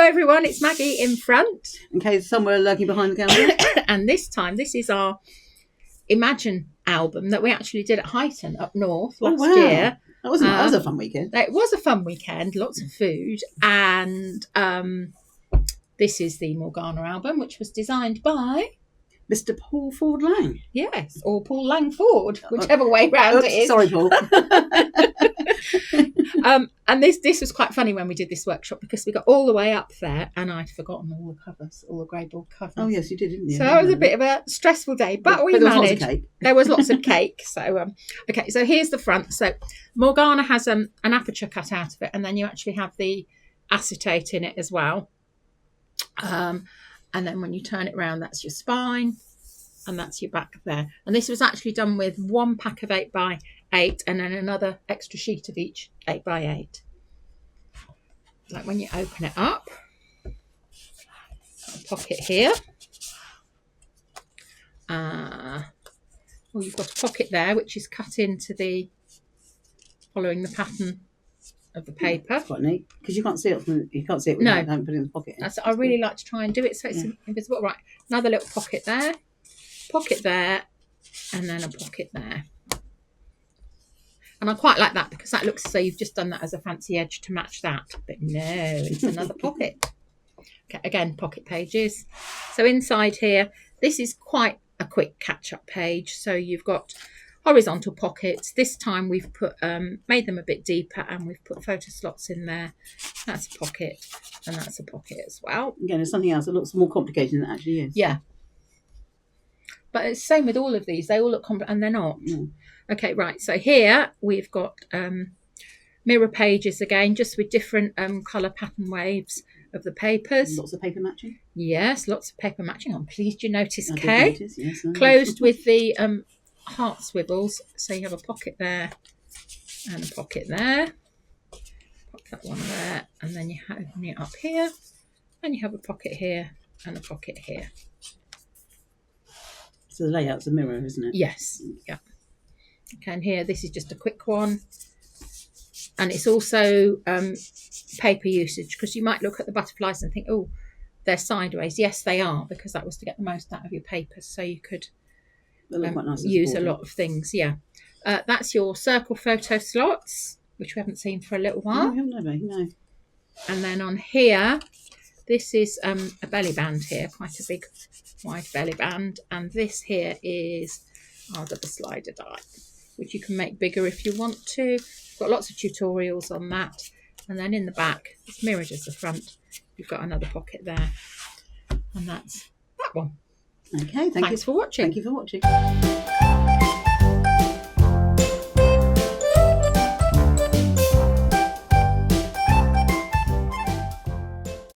everyone, it's Maggie in front. In case somewhere lurking behind the camera. And this time, this is our Imagine album that we actually did at Heighington up north last year. That was a fun weekend. It was a fun weekend, lots of food. And this is the Morgana album, which was designed by Mr. Paul Ford Lang. Yes, or Paul Lang Ford, whichever way round it is. Sorry, Paul. And this was quite funny when we did this workshop because we got all the way up there and I'd forgotten all the covers, all the grey board covers. Oh yes, you did, didn't you? So it was a bit of a stressful day, but we there managed. Was lots of cake. There was lots of cake. So okay, so here's the front. So Morgana has an aperture cut out of it, and then you actually have the acetate in it as well. And then when you turn it around, that's your spine and that's your back there. And this was actually done with one pack of 8x8 and then another extra sheet of each 8x8. Like when you open it up, a pocket here. You've got a pocket there, which is cut into following the pattern of the paper. That's quite neat because you can't see it. You can't see it without having put it in the pocket. I really like to try and do it so it's invisible. Right, another little pocket there, and then a pocket there. And I quite like that because that looks as though you've just done that as a fancy edge to match that. But no, it's another pocket. Okay, again, pocket pages. So inside here, this is quite a quick catch-up page. So you've got horizontal pockets. This time we've put made them a bit deeper and we've put photo slots in there. That's a pocket and that's a pocket as well. Again, there's something else that looks more complicated than it actually is. Yeah. But it's the same with all of these. They all look complicated and they're not. Mm. Okay, right. So here we've got mirror pages again, just with different colour pattern waves of the papers. Lots of paper matching. Yes, lots of paper matching. I'm pleased you noticed, Kay. Yes, closed with the heart swivels, so you have a pocket there and a pocket there. Pop that one there, and then you open it up here, and you have a pocket here and a pocket here. So the layout's a mirror, isn't it? Yes. Yeah. Okay, and here this is just a quick one, and it's also paper usage because you might look at the butterflies and think, oh, they're sideways. Yes, they are, because that was to get the most out of your papers, so you could quite nice use a lot of things. Yeah, that's your circle photo slots, which we haven't seen for a little while. No. And then on here, this is a belly band here, quite a big wide belly band, and this here is our double slider die, which you can make bigger if you want to. Got lots of tutorials on that. And then in the back, it's mirrored as the front. You've got another pocket there, and that's that one. Okay, thanks for watching. Thank you for watching.